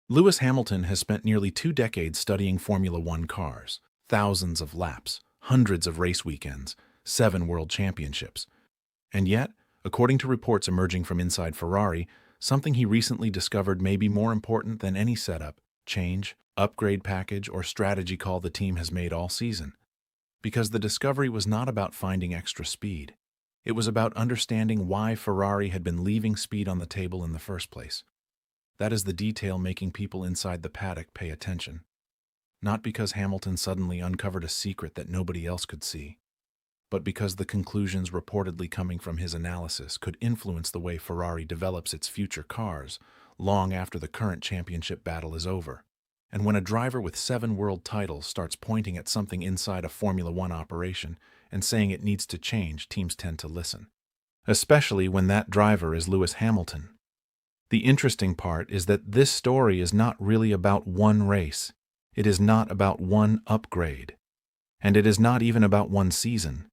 Lewis Hamilton has spent nearly 2 decades studying Formula One cars, thousands of laps, hundreds of race weekends, 7 world championships. And yet, according to reports emerging from inside Ferrari, something he recently discovered may be more important than any setup, change, upgrade package, or strategy call the team has made all season. Because the discovery was not about finding extra speed. It was about understanding why Ferrari had been leaving speed on the table in the first place. That is the detail making people inside the paddock pay attention. Not because Hamilton suddenly uncovered a secret that nobody else could see, but because the conclusions reportedly coming from his analysis could influence the way Ferrari develops its future cars long after the current championship battle is over. And when a driver with 7 world titles starts pointing at something inside a Formula One operation and saying it needs to change, teams tend to listen. Especially when that driver is Lewis Hamilton. The interesting part is that this story is not really about one race. It is not about one upgrade. And it is not even about one season.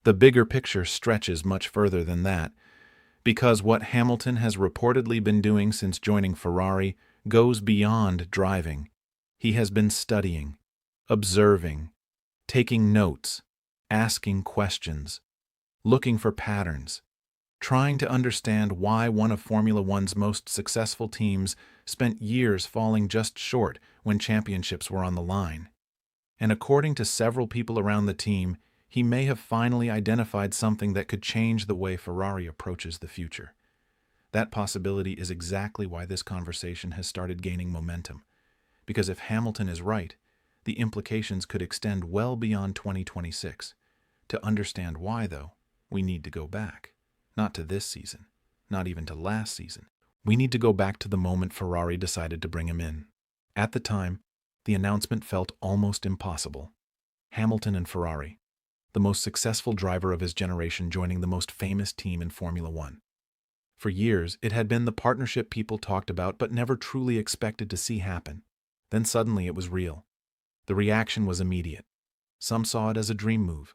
The bigger picture stretches much further than that, because what Hamilton has reportedly been doing since joining Ferrari goes beyond driving. He has been studying, observing, taking notes, asking questions, looking for patterns, trying to understand why one of Formula One's most successful teams spent years falling just short when championships were on the line. And according to several people around the team, he may have finally identified something that could change the way Ferrari approaches the future. That possibility is exactly why this conversation has started gaining momentum. Because if Hamilton is right, the implications could extend well beyond 2026. To understand why, though, we need to go back. Not to this season, not even to last season. We need to go back to the moment Ferrari decided to bring him in. At the time, the announcement felt almost impossible. Hamilton and Ferrari, the most successful driver of his generation, joining the most famous team in Formula One. For years, it had been the partnership people talked about but never truly expected to see happen. Then suddenly it was real. The reaction was immediate. Some saw it as a dream move.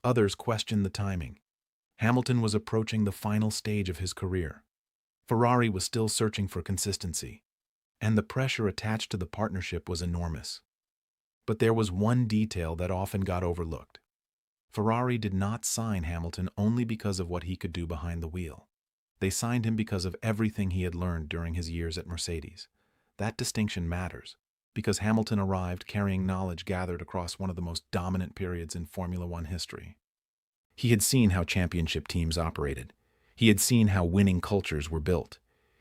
Others questioned the timing. Hamilton was approaching the final stage of his career. Ferrari was still searching for consistency, and the pressure attached to the partnership was enormous. But there was one detail that often got overlooked. Ferrari did not sign Hamilton only because of what he could do behind the wheel. They signed him because of everything he had learned during his years at Mercedes. That distinction matters, because Hamilton arrived carrying knowledge gathered across one of the most dominant periods in Formula One history. He had seen how championship teams operated. He had seen how winning cultures were built.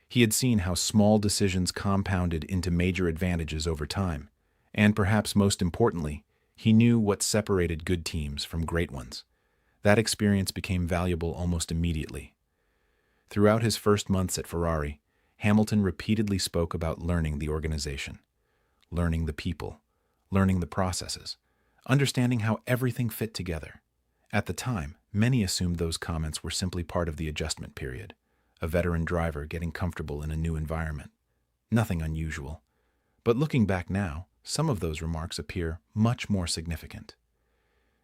He had seen how small decisions compounded into major advantages over time. And perhaps most importantly, he knew what separated good teams from great ones. That experience became valuable almost immediately. Throughout his first months at Ferrari, Hamilton repeatedly spoke about learning the organization, learning the people, learning the processes, understanding how everything fit together. At the time, many assumed those comments were simply part of the adjustment period, a veteran driver getting comfortable in a new environment. Nothing unusual. But looking back now, some of those remarks appear much more significant.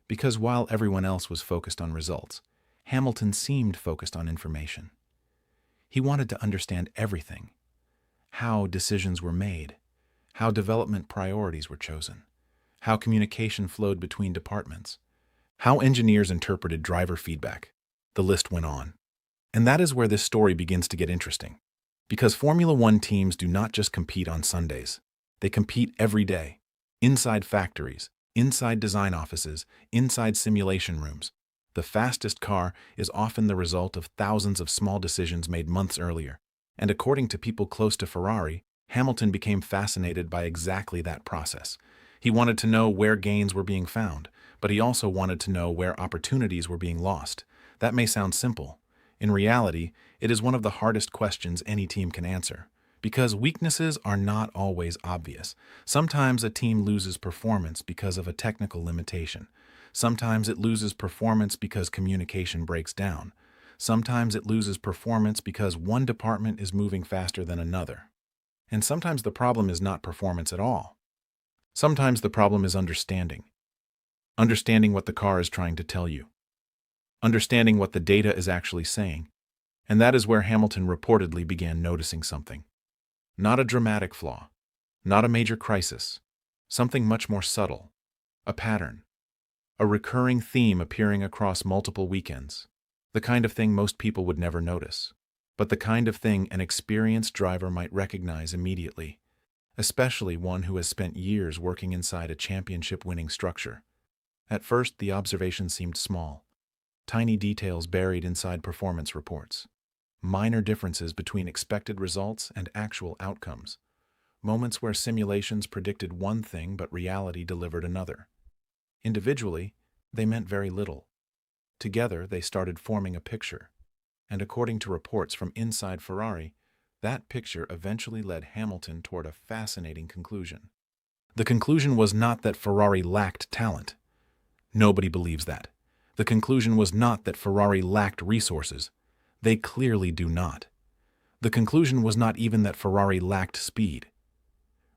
Because while everyone else was focused on results, Hamilton seemed focused on information. He wanted to understand everything: how decisions were made, how development priorities were chosen, how communication flowed between departments, how engineers interpreted driver feedback. The list went on. And that is where this story begins to get interesting. Because Formula One teams do not just compete on Sundays. They compete every day. Inside factories, inside design offices, inside simulation rooms. The fastest car is often the result of thousands of small decisions made months earlier. And according to people close to Ferrari, Hamilton became fascinated by exactly that process. He wanted to know where gains were being found, but he also wanted to know where opportunities were being lost. That may sound simple. In reality, it is one of the hardest questions any team can answer, because weaknesses are not always obvious. Sometimes a team loses performance because of a technical limitation. Sometimes it loses performance because communication breaks down. Sometimes it loses performance because one department is moving faster than another. And sometimes the problem is not performance at all. Sometimes the problem is understanding. Understanding what the car is trying to tell you. Understanding what the data is actually saying. And that is where Hamilton reportedly began noticing something. Not a dramatic flaw, Not a major crisis. Something much more subtle. A pattern. A recurring theme appearing across multiple weekends. The kind of thing most people would never notice. But the kind of thing an experienced driver might recognize immediately, especially one who has spent years working inside a championship-winning structure. At first, the observation seemed small. Tiny details buried inside performance reports. Minor differences between expected results and actual outcomes. Moments where simulations predicted one thing but reality delivered another. Individually, they meant very little. Together, they started forming a picture. And according to reports from inside Ferrari, that picture eventually led Hamilton toward a fascinating conclusion. The conclusion was not that Ferrari lacked talent. Nobody believes that. The conclusion was not that Ferrari lacked resources. They clearly do not. The conclusion was not even that Ferrari lacked speed.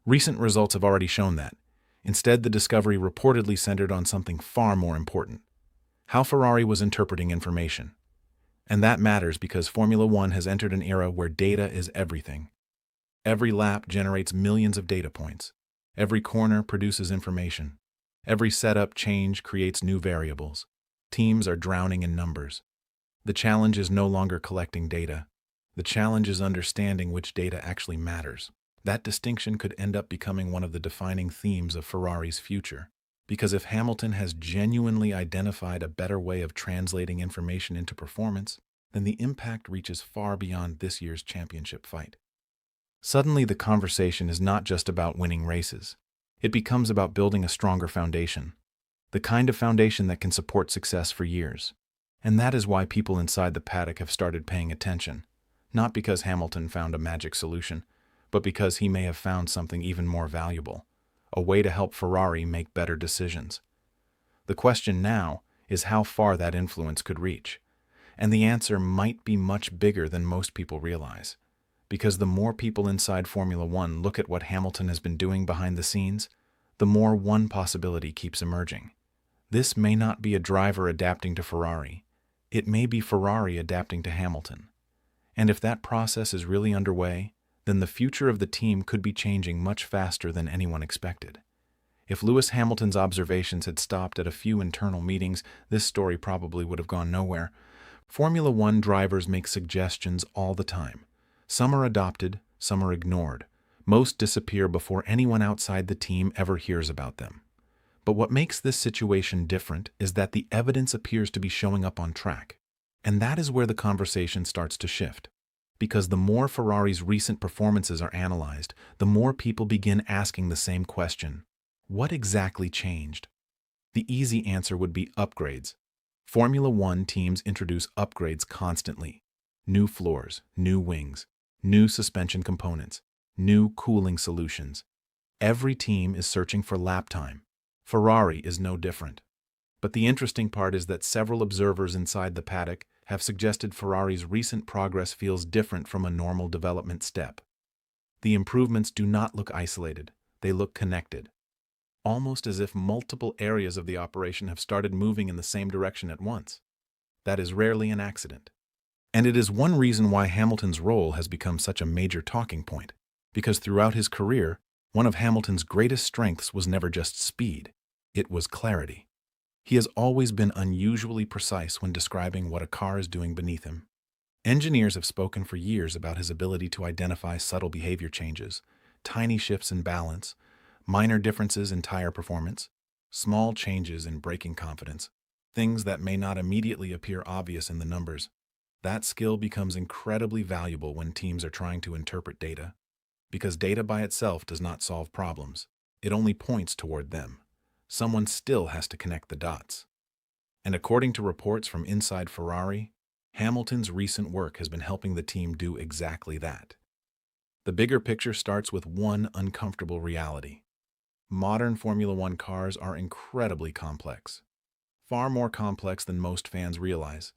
Recent results have already shown that. Instead, the discovery reportedly centered on something far more important: how Ferrari was interpreting information. And that matters because Formula One has entered an era where data is everything. Every lap generates millions of data points. Every corner produces information. Every setup change creates new variables. Teams are drowning in numbers. The challenge is no longer collecting data. The challenge is understanding which data actually matters. That distinction could end up becoming one of the defining themes of Ferrari's future. Because if Hamilton has genuinely identified a better way of translating information into performance, then the impact reaches far beyond this year's championship fight. Suddenly, the conversation is not just about winning races. It becomes about building a stronger foundation, the kind of foundation that can support success for years. And that is why people inside the paddock have started paying attention, not because Hamilton found a magic solution, but because he may have found something even more valuable, a way to help Ferrari make better decisions. The question now is how far that influence could reach. And the answer might be much bigger than most people realize. Because the more people inside Formula One look at what Hamilton has been doing behind the scenes, the more one possibility keeps emerging. This may not be a driver adapting to Ferrari. It may be Ferrari adapting to Hamilton. And if that process is really underway, then the future of the team could be changing much faster than anyone expected. If Lewis Hamilton's observations had stopped at a few internal meetings, this story probably would have gone nowhere. Formula One drivers make suggestions all the time. Some are adopted, some are ignored. Most disappear before anyone outside the team ever hears about them. But what makes this situation different is that the evidence appears to be showing up on track. And that is where the conversation starts to shift. Because the more Ferrari's recent performances are analyzed, the more people begin asking the same question: what exactly changed? The easy answer would be upgrades. Formula One teams introduce upgrades constantly. New floors, new wings, new suspension components, new cooling solutions. Every team is searching for lap time. Ferrari is no different. But the interesting part is that several observers inside the paddock have suggested Ferrari's recent progress feels different from a normal development step. The improvements do not look isolated, they look connected. Almost as if multiple areas of the operation have started moving in the same direction at once. That is rarely an accident. And it is one reason why Hamilton's role has become such a major talking point, because throughout his career, one of Hamilton's greatest strengths was never just speed, it was clarity. He has always been unusually precise when describing what a car is doing beneath him. Engineers have spoken for years about his ability to identify subtle behavior changes, tiny shifts in balance, minor differences in tire performance, small changes in braking confidence, things that may not immediately appear obvious in the numbers. That skill becomes incredibly valuable when teams are trying to interpret data, because data by itself does not solve problems. It only points toward them. Someone still has to connect the dots. And according to reports from inside Ferrari, Hamilton's recent work has been helping the team do exactly that. The bigger picture starts with one uncomfortable reality. Modern Formula One cars are incredibly complex. Far more complex than most fans realize.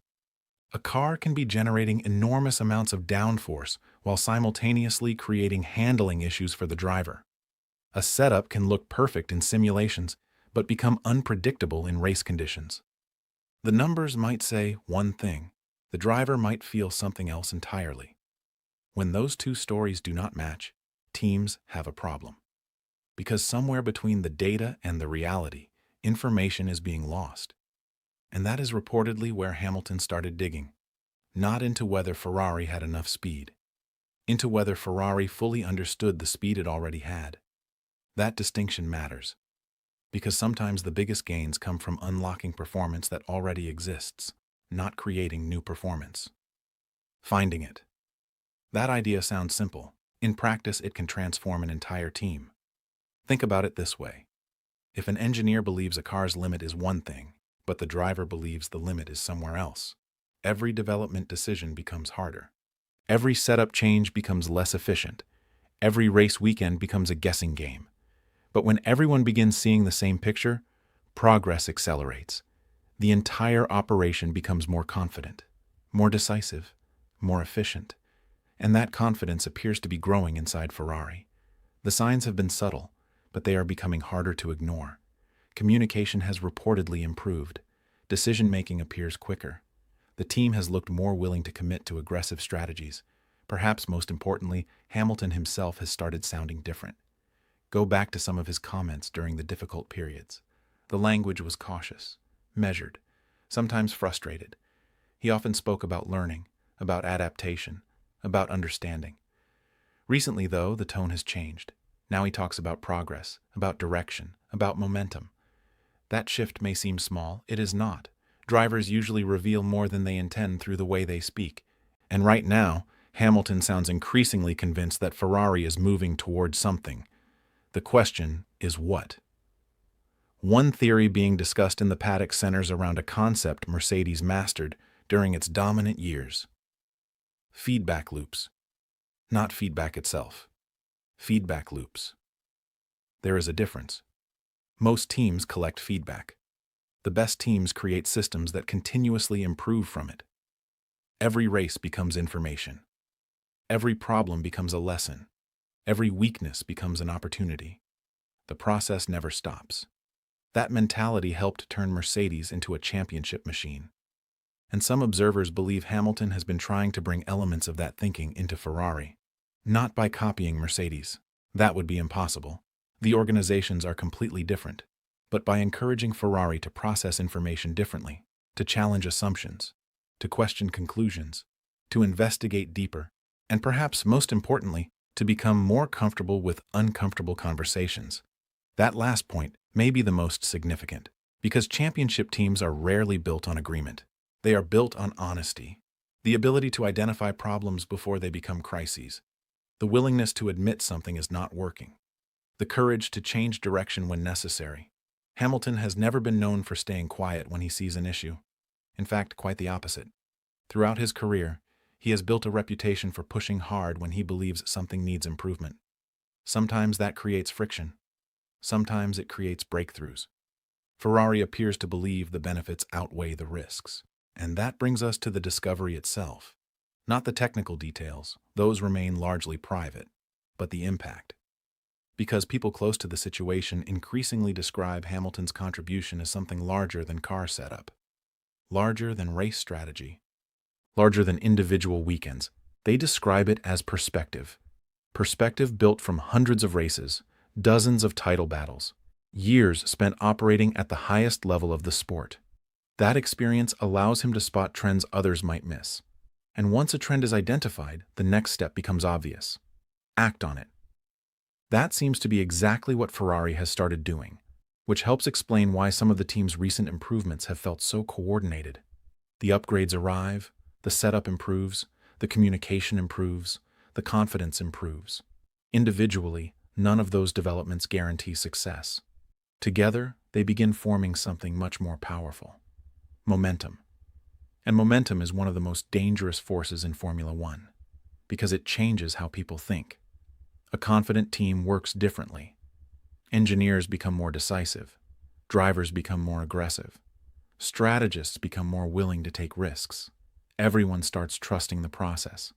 A car can be generating enormous amounts of downforce while simultaneously creating handling issues for the driver. A setup can look perfect in simulations, but become unpredictable in race conditions. The numbers might say one thing, the driver might feel something else entirely. When those two stories do not match, teams have a problem. Because somewhere between the data and the reality, information is being lost. And that is reportedly where Hamilton started digging. Not into whether Ferrari had enough speed, into whether Ferrari fully understood the speed it already had. That distinction matters, because sometimes the biggest gains come from unlocking performance that already exists, not creating new performance. Finding it. That idea sounds simple. In practice, it can transform an entire team. Think about it this way. If an engineer believes a car's limit is one thing, but the driver believes the limit is somewhere else, every development decision becomes harder. Every setup change becomes less efficient. Every race weekend becomes a guessing game. But when everyone begins seeing the same picture, progress accelerates. The entire operation becomes more confident, more decisive, more efficient. And that confidence appears to be growing inside Ferrari. The signs have been subtle, but they are becoming harder to ignore. Communication has reportedly improved. Decision-making appears quicker. The team has looked more willing to commit to aggressive strategies. Perhaps most importantly, Hamilton himself has started sounding different. Go back to some of his comments during the difficult periods. The language was cautious, measured, sometimes frustrated. He often spoke about learning, about adaptation, about understanding. Recently, though, the tone has changed. Now he talks about progress, about direction, about momentum. That shift may seem small. It is not. Drivers usually reveal more than they intend through the way they speak. And right now, Hamilton sounds increasingly convinced that Ferrari is moving towards something. The question is what? One theory being discussed in the paddock centers around a concept Mercedes mastered during its dominant years. Feedback loops. Not feedback itself. Feedback loops. There is a difference. Most teams collect feedback. The best teams create systems that continuously improve from it. Every race becomes information. Every problem becomes a lesson. Every weakness becomes an opportunity. The process never stops. That mentality helped turn Mercedes into a championship machine. And some observers believe Hamilton has been trying to bring elements of that thinking into Ferrari. Not by copying Mercedes. That would be impossible. The organizations are completely different. But by encouraging Ferrari to process information differently, to challenge assumptions, to question conclusions, to investigate deeper, and perhaps most importantly, to become more comfortable with uncomfortable conversations. That last point may be the most significant, because championship teams are rarely built on agreement. They are built on honesty, the ability to identify problems before they become crises, the willingness to admit something is not working, the courage to change direction when necessary. Hamilton has never been known for staying quiet when he sees an issue. In fact, quite the opposite. Throughout his career, he has built a reputation for pushing hard when he believes something needs improvement. Sometimes that creates friction. Sometimes it creates breakthroughs. Ferrari appears to believe the benefits outweigh the risks. And that brings us to the discovery itself. Not the technical details, those remain largely private, but the impact. Because people close to the situation increasingly describe Hamilton's contribution as something larger than car setup, larger than race strategy, larger than individual weekends. They describe it as perspective. Perspective built from hundreds of races, dozens of title battles, years spent operating at the highest level of the sport. That experience allows him to spot trends others might miss. And once a trend is identified, the next step becomes obvious. Act on it. That seems to be exactly what Ferrari has started doing, which helps explain why some of the team's recent improvements have felt so coordinated. The upgrades arrive, the setup improves, the communication improves, the confidence improves. Individually, none of those developments guarantee success. Together, they begin forming something much more powerful. Momentum. And momentum is one of the most dangerous forces in Formula One, because it changes how people think. A confident team works differently. Engineers become more decisive. Drivers become more aggressive. Strategists become more willing to take risks. Everyone starts trusting the process.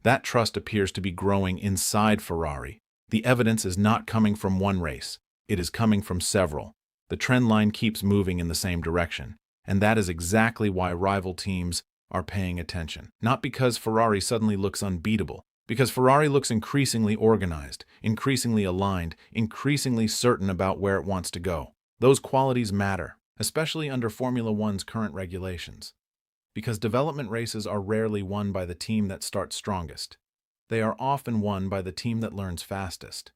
That trust appears to be growing inside Ferrari. The evidence is not coming from one race. It is coming from several. The trend line keeps moving in the same direction. And that is exactly why rival teams are paying attention. Not because Ferrari suddenly looks unbeatable, Because Ferrari looks increasingly organized, increasingly aligned, increasingly certain about where it wants to go. Those qualities matter, especially under Formula One's current regulations. Because development races are rarely won by the team that starts strongest. They are often won by the team that learns fastest.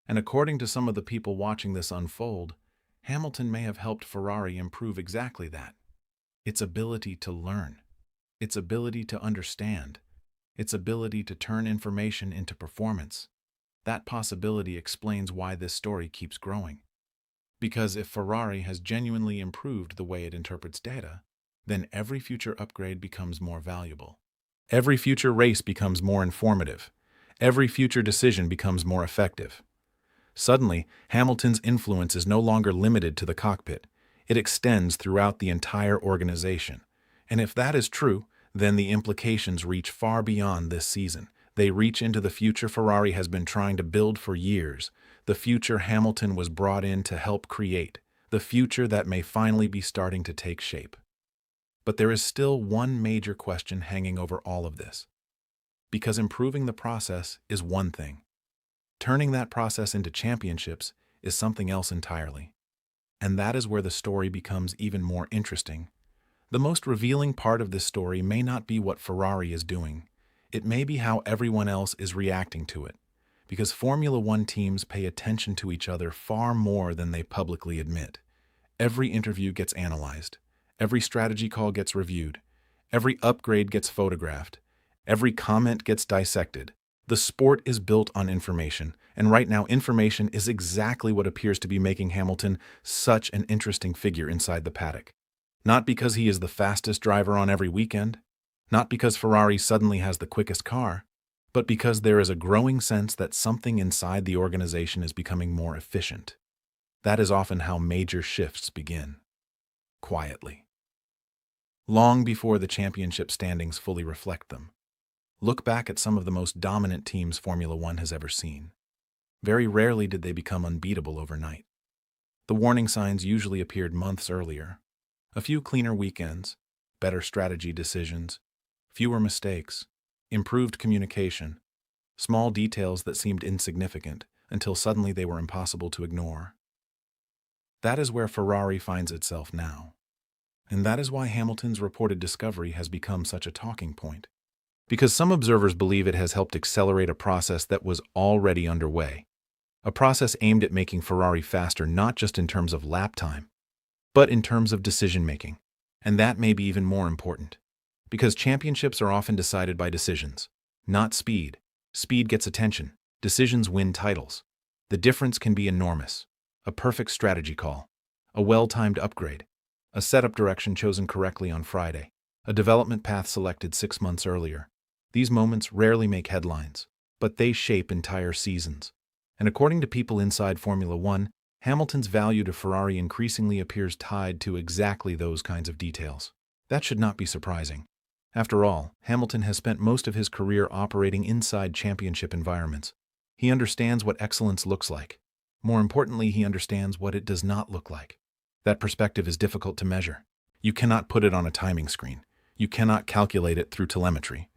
And according to some of the people watching this unfold, Hamilton may have helped Ferrari improve exactly that. Its ability to learn, its ability to understand, its ability to turn information into performance. That possibility explains why this story keeps growing. Because if Ferrari has genuinely improved the way it interprets data, then every future upgrade becomes more valuable. Every future race becomes more informative. Every future decision becomes more effective. Suddenly, Hamilton's influence is no longer limited to the cockpit. It extends throughout the entire organization. And if that is true, then the implications reach far beyond this season. They reach into the future Ferrari has been trying to build for years, the future Hamilton was brought in to help create, the future that may finally be starting to take shape. But there is still one major question hanging over all of this. Because improving the process is one thing. Turning that process into championships is something else entirely. And that is where the story becomes even more interesting. The most revealing part of this story may not be what Ferrari is doing. It may be how everyone else is reacting to it. Because Formula One teams pay attention to each other far more than they publicly admit. Every interview gets analyzed. Every strategy call gets reviewed. Every upgrade gets photographed. Every comment gets dissected. The sport is built on information, and right now information is exactly what appears to be making Hamilton such an interesting figure inside the paddock. Not because he is the fastest driver on every weekend, not because Ferrari suddenly has the quickest car, but because there is a growing sense that something inside the organization is becoming more efficient. That is often how major shifts begin. Quietly. Long before the championship standings fully reflect them. Look back at some of the most dominant teams Formula One has ever seen. Very rarely did they become unbeatable overnight. The warning signs usually appeared months earlier. A few cleaner weekends, better strategy decisions, fewer mistakes, improved communication, small details that seemed insignificant until suddenly they were impossible to ignore. That is where Ferrari finds itself now. And that is why Hamilton's reported discovery has become such a talking point. Because some observers believe it has helped accelerate a process that was already underway. A process aimed at making Ferrari faster not just in terms of lap time, but in terms of decision-making. And that may be even more important. Because championships are often decided by decisions, not speed. Speed gets attention. Decisions win titles. The difference can be enormous. A perfect strategy call. A well-timed upgrade. A setup direction chosen correctly on Friday. A development path selected 6 months earlier. These moments rarely make headlines, but they shape entire seasons. And according to people inside Formula One, Hamilton's value to Ferrari increasingly appears tied to exactly those kinds of details. That should not be surprising. After all, Hamilton has spent most of his career operating inside championship environments. He understands what excellence looks like. More importantly, he understands what it does not look like. That perspective is difficult to measure. You cannot put it on a timing screen. You cannot calculate it through telemetry.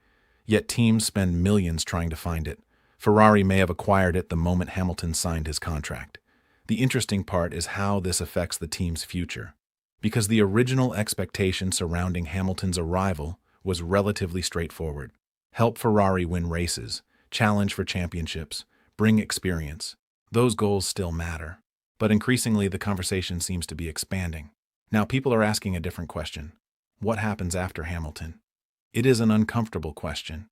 Yet teams spend millions trying to find it. Ferrari may have acquired it the moment Hamilton signed his contract. The interesting part is how this affects the team's future. Because the original expectation surrounding Hamilton's arrival was relatively straightforward. Help Ferrari win races, challenge for championships, bring experience. Those goals still matter. But increasingly the conversation seems to be expanding. Now people are asking a different question. What happens after Hamilton? It is an uncomfortable question,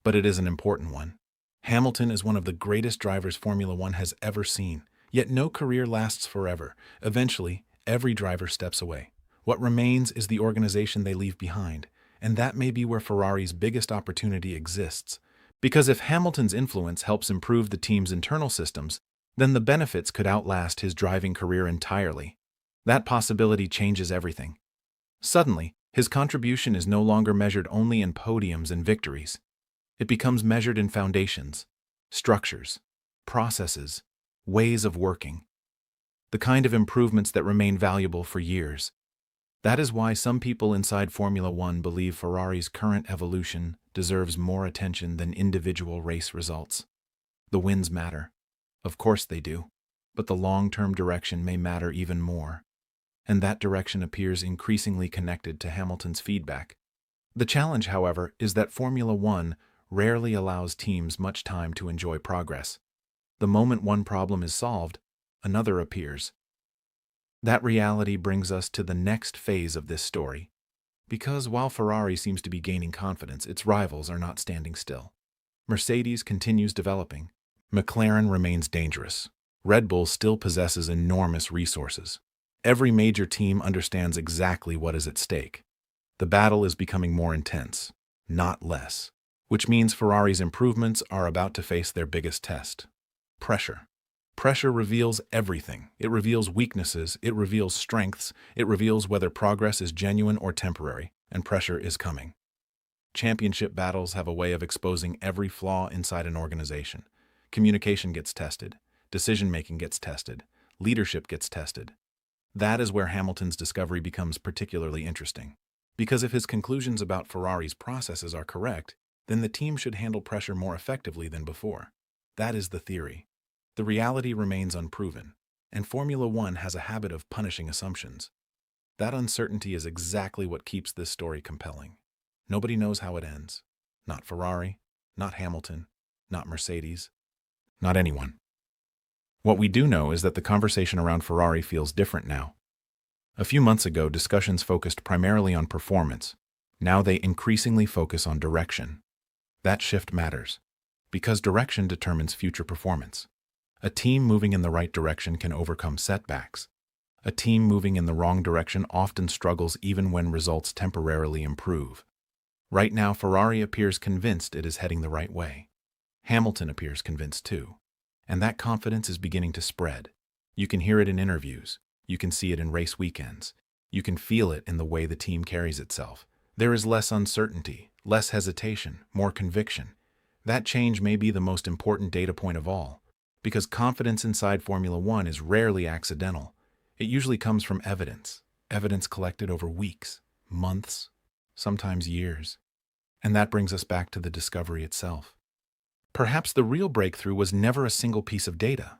but it is an important one. Hamilton is one of the greatest drivers Formula One has ever seen, yet no career lasts forever. Eventually, every driver steps away. What remains is the organization they leave behind, and that may be where Ferrari's biggest opportunity exists. Because if Hamilton's influence helps improve the team's internal systems, then the benefits could outlast his driving career entirely. That possibility changes everything. Suddenly, his contribution is no longer measured only in podiums and victories. It becomes measured in foundations, structures, processes, ways of working. The kind of improvements that remain valuable for years. That is why some people inside Formula One believe Ferrari's current evolution deserves more attention than individual race results. The wins matter. Of course they do. But the long-term direction may matter even more. And that direction appears increasingly connected to Hamilton's feedback. The challenge, however, is that Formula One rarely allows teams much time to enjoy progress. The moment one problem is solved, another appears. That reality brings us to the next phase of this story. Because while Ferrari seems to be gaining confidence, its rivals are not standing still. Mercedes continues developing. McLaren remains dangerous. Red Bull still possesses enormous resources. Every major team understands exactly what is at stake. The battle is becoming more intense, not less, which means Ferrari's improvements are about to face their biggest test: pressure. Pressure reveals everything. It reveals weaknesses, it reveals strengths, it reveals whether progress is genuine or temporary, and pressure is coming. Championship battles have a way of exposing every flaw inside an organization. Communication gets tested, decision-making gets tested, leadership gets tested. That is where Hamilton's discovery becomes particularly interesting. Because if his conclusions about Ferrari's processes are correct, then the team should handle pressure more effectively than before. That is the theory. The reality remains unproven, and Formula One has a habit of punishing assumptions. That uncertainty is exactly what keeps this story compelling. Nobody knows how it ends. Not Ferrari, not Hamilton, not Mercedes, not anyone. What we do know is that the conversation around Ferrari feels different now. A few months ago, discussions focused primarily on performance. Now they increasingly focus on direction. That shift matters, because direction determines future performance. A team moving in the right direction can overcome setbacks. A team moving in the wrong direction often struggles even when results temporarily improve. Right now, Ferrari appears convinced it is heading the right way. Hamilton appears convinced too. And that confidence is beginning to spread. You can hear it in interviews. You can see it in race weekends. You can feel it in the way the team carries itself. There is less uncertainty, less hesitation, more conviction. That change may be the most important data point of all, because confidence inside Formula One is rarely accidental. It usually comes from evidence collected over weeks, months, sometimes years. And that brings us back to the discovery itself. Perhaps the real breakthrough was never a single piece of data.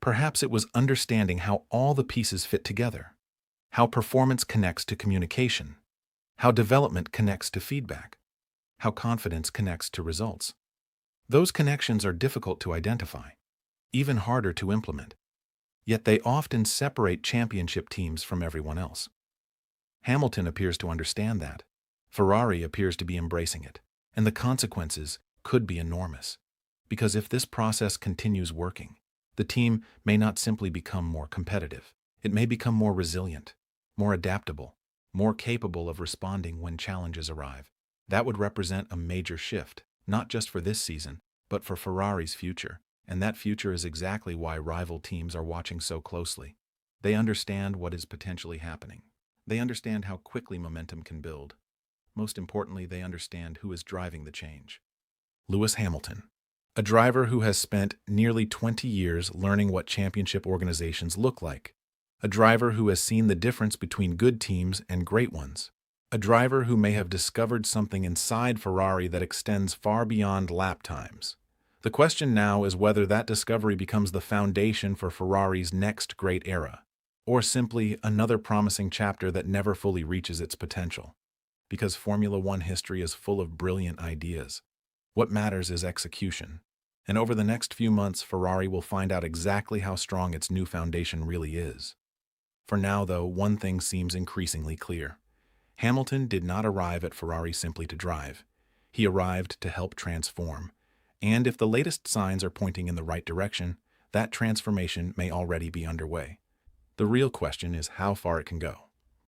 Perhaps it was understanding how all the pieces fit together, how performance connects to communication, how development connects to feedback, how confidence connects to results. Those connections are difficult to identify, even harder to implement. Yet they often separate championship teams from everyone else. Hamilton appears to understand that. Ferrari appears to be embracing it, and the consequences could be enormous. Because if this process continues working, the team may not simply become more competitive. It may become more resilient, more adaptable, more capable of responding when challenges arrive. That would represent a major shift, not just for this season, but for Ferrari's future. And that future is exactly why rival teams are watching so closely. They understand what is potentially happening. They understand how quickly momentum can build. Most importantly, they understand who is driving the change. Lewis Hamilton, a driver who has spent nearly 20 years learning what championship organizations look like. A driver who has seen the difference between good teams and great ones. A driver who may have discovered something inside Ferrari that extends far beyond lap times. The question now is whether that discovery becomes the foundation for Ferrari's next great era, or simply another promising chapter that never fully reaches its potential. Because Formula One history is full of brilliant ideas. What matters is execution. And over the next few months, Ferrari will find out exactly how strong its new foundation really is. For now, though, one thing seems increasingly clear. Hamilton did not arrive at Ferrari simply to drive. He arrived to help transform. And if the latest signs are pointing in the right direction, that transformation may already be underway. The real question is how far it can go.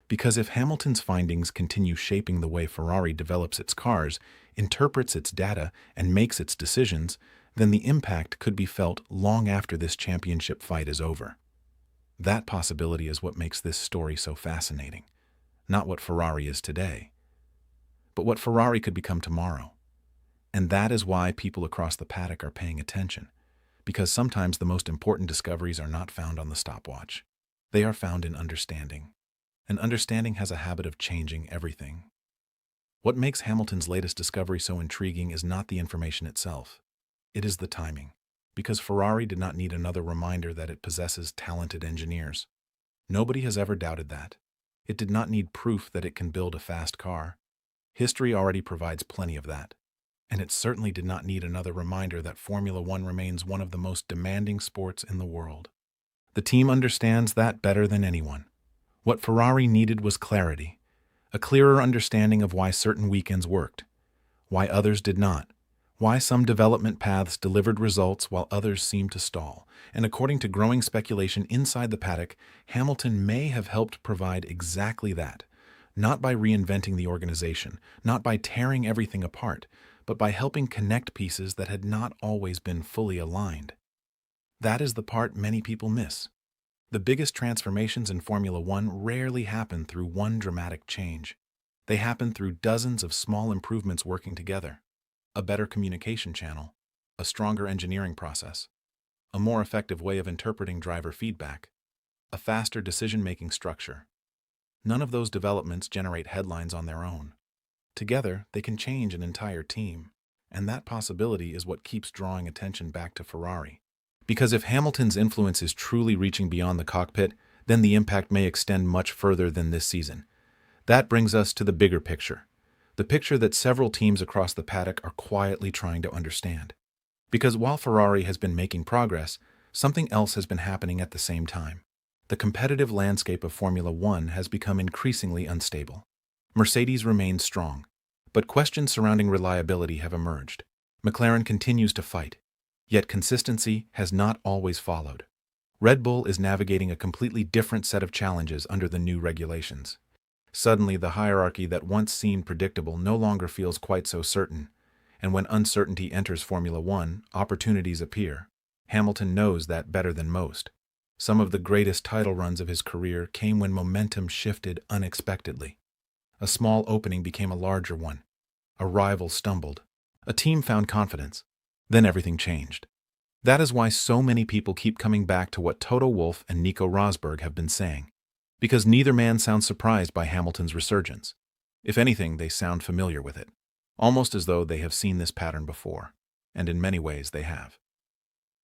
Because if Hamilton's findings continue shaping the way Ferrari develops its cars, interprets its data, and makes its decisions, then the impact could be felt long after this championship fight is over. That possibility is what makes this story so fascinating. Not what Ferrari is today, but what Ferrari could become tomorrow. And that is why people across the paddock are paying attention, because sometimes the most important discoveries are not found on the stopwatch. They are found in understanding. And understanding has a habit of changing everything. What makes Hamilton's latest discovery so intriguing is not the information itself. It is the timing. Because Ferrari did not need another reminder that it possesses talented engineers. Nobody has ever doubted that. It did not need proof that it can build a fast car. History already provides plenty of that. And it certainly did not need another reminder that Formula One remains one of the most demanding sports in the world. The team understands that better than anyone. What Ferrari needed was clarity, a clearer understanding of why certain weekends worked, why others did not, why some development paths delivered results while others seemed to stall. And according to growing speculation inside the paddock, Hamilton may have helped provide exactly that, not by reinventing the organization, not by tearing everything apart, but by helping connect pieces that had not always been fully aligned. That is the part many people miss. The biggest transformations in Formula One rarely happen through one dramatic change. They happen through dozens of small improvements working together. A better communication channel, a stronger engineering process, a more effective way of interpreting driver feedback, a faster decision-making structure. None of those developments generate headlines on their own. Together, they can change an entire team, and that possibility is what keeps drawing attention back to Ferrari. Because if Hamilton's influence is truly reaching beyond the cockpit, then the impact may extend much further than this season. That brings us to the bigger picture. The picture that several teams across the paddock are quietly trying to understand. Because while Ferrari has been making progress, something else has been happening at the same time. The competitive landscape of Formula One has become increasingly unstable. Mercedes remains strong, but questions surrounding reliability have emerged. McLaren continues to fight, yet consistency has not always followed. Red Bull is navigating a completely different set of challenges under the new regulations. Suddenly, the hierarchy that once seemed predictable no longer feels quite so certain, and when uncertainty enters Formula One, opportunities appear. Hamilton knows that better than most. Some of the greatest title runs of his career came when momentum shifted unexpectedly. A small opening became a larger one. A rival stumbled. A team found confidence. Then everything changed. That is why so many people keep coming back to what Toto Wolff and Nico Rosberg have been saying. Because neither man sounds surprised by Hamilton's resurgence. If anything, they sound familiar with it, almost as though they have seen this pattern before, and in many ways they have.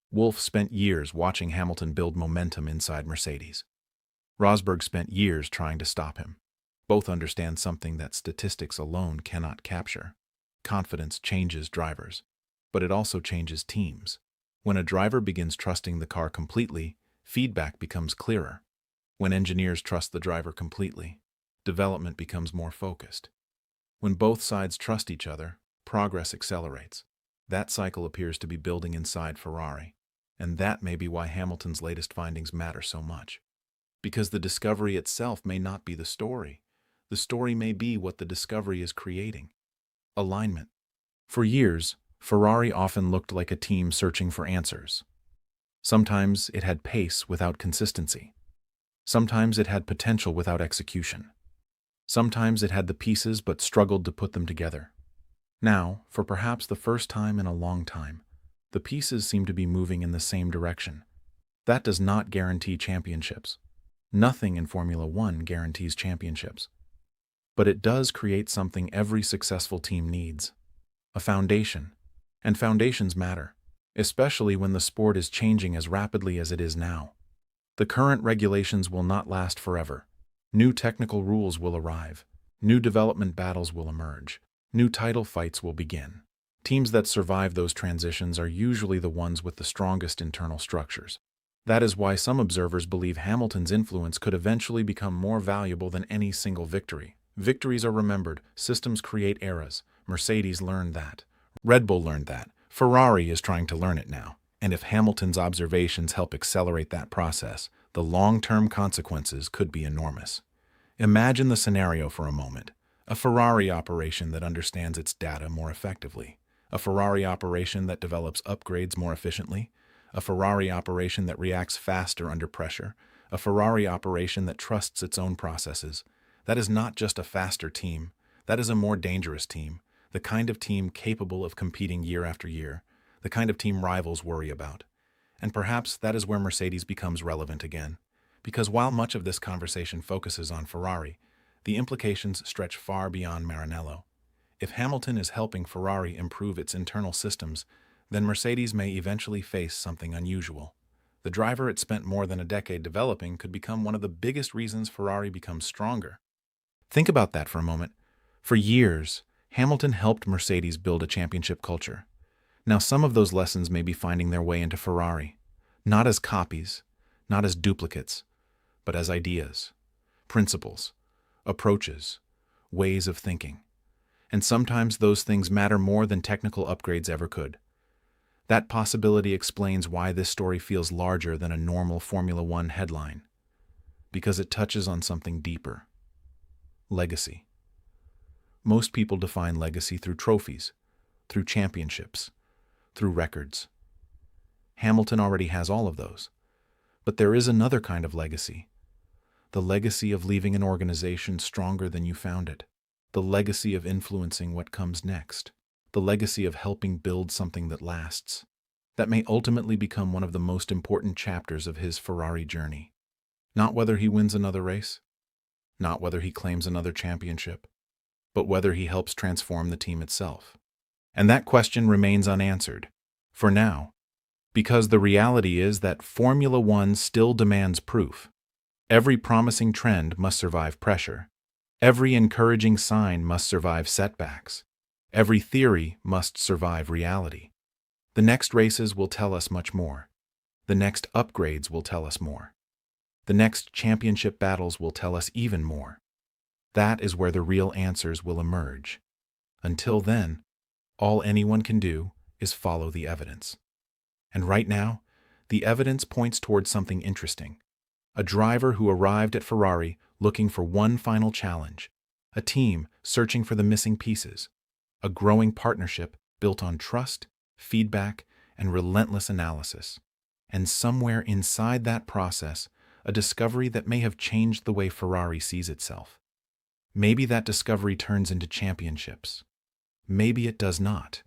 Wolff spent years watching Hamilton build momentum inside Mercedes. Rosberg spent years trying to stop him. Both understand something that statistics alone cannot capture. Confidence changes drivers, but it also changes teams. When a driver begins trusting the car completely, feedback becomes clearer. When engineers trust the driver completely, development becomes more focused. When both sides trust each other, progress accelerates. That cycle appears to be building inside Ferrari, and that may be why Hamilton's latest findings matter so much. Because the discovery itself may not be the story. The story may be what the discovery is creating. Alignment. For years, Ferrari often looked like a team searching for answers. Sometimes it had pace without consistency. Sometimes it had potential without execution. Sometimes it had the pieces but struggled to put them together. Now, for perhaps the first time in a long time, the pieces seem to be moving in the same direction. That does not guarantee championships. Nothing in Formula One guarantees championships. But it does create something every successful team needs: a foundation. And foundations matter, especially when the sport is changing as rapidly as it is now. The current regulations will not last forever. New technical rules will arrive. New development battles will emerge. New title fights will begin. Teams that survive those transitions are usually the ones with the strongest internal structures. That is why some observers believe Hamilton's influence could eventually become more valuable than any single victory. Victories are remembered. Systems create eras. Mercedes learned that. Red Bull learned that. Ferrari is trying to learn it now. And if Hamilton's observations help accelerate that process, the long-term consequences could be enormous. Imagine the scenario for a moment. A Ferrari operation that understands its data more effectively. A Ferrari operation that develops upgrades more efficiently. A Ferrari operation that reacts faster under pressure. A Ferrari operation that trusts its own processes. That is not just a faster team. That is a more dangerous team. The kind of team capable of competing year after year. The kind of team rivals worry about. And perhaps that is where Mercedes becomes relevant again. Because while much of this conversation focuses on Ferrari, the implications stretch far beyond Maranello. If Hamilton is helping Ferrari improve its internal systems, then Mercedes may eventually face something unusual. The driver it spent more than a decade developing could become one of the biggest reasons Ferrari becomes stronger. Think about that for a moment. For years, Hamilton helped Mercedes build a championship culture. Now, some of those lessons may be finding their way into Ferrari, not as copies, not as duplicates, but as ideas, principles, approaches, ways of thinking. And sometimes those things matter more than technical upgrades ever could. That possibility explains why this story feels larger than a normal Formula One headline, because it touches on something deeper. Legacy. Most people define legacy through trophies, through championships, through records. Hamilton already has all of those. But there is another kind of legacy. The legacy of leaving an organization stronger than you found it. The legacy of influencing what comes next. The legacy of helping build something that lasts. That may ultimately become one of the most important chapters of his Ferrari journey. Not whether he wins another race, not whether he claims another championship, but whether he helps transform the team itself. And that question remains unanswered, for now, because the reality is that Formula One still demands proof. Every promising trend must survive pressure. Every encouraging sign must survive setbacks. Every theory must survive reality. The next races will tell us much more. The next upgrades will tell us more. The next championship battles will tell us even more. That is where the real answers will emerge. Until then, all anyone can do is follow the evidence. And right now, the evidence points towards something interesting. A driver who arrived at Ferrari looking for one final challenge. A team searching for the missing pieces. A growing partnership built on trust, feedback, and relentless analysis. And somewhere inside that process, a discovery that may have changed the way Ferrari sees itself. Maybe that discovery turns into championships. Maybe it does not.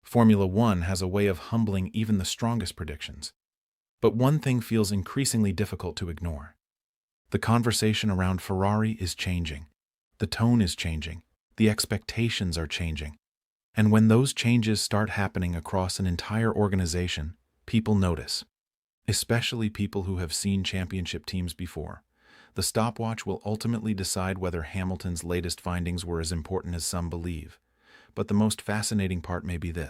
Formula One has a way of humbling even the strongest predictions. But one thing feels increasingly difficult to ignore. The conversation around Ferrari is changing. The tone is changing. The expectations are changing. And when those changes start happening across an entire organization, people notice. Especially people who have seen championship teams before. The stopwatch will ultimately decide whether Hamilton's latest findings were as important as some believe. But the most fascinating part may be this.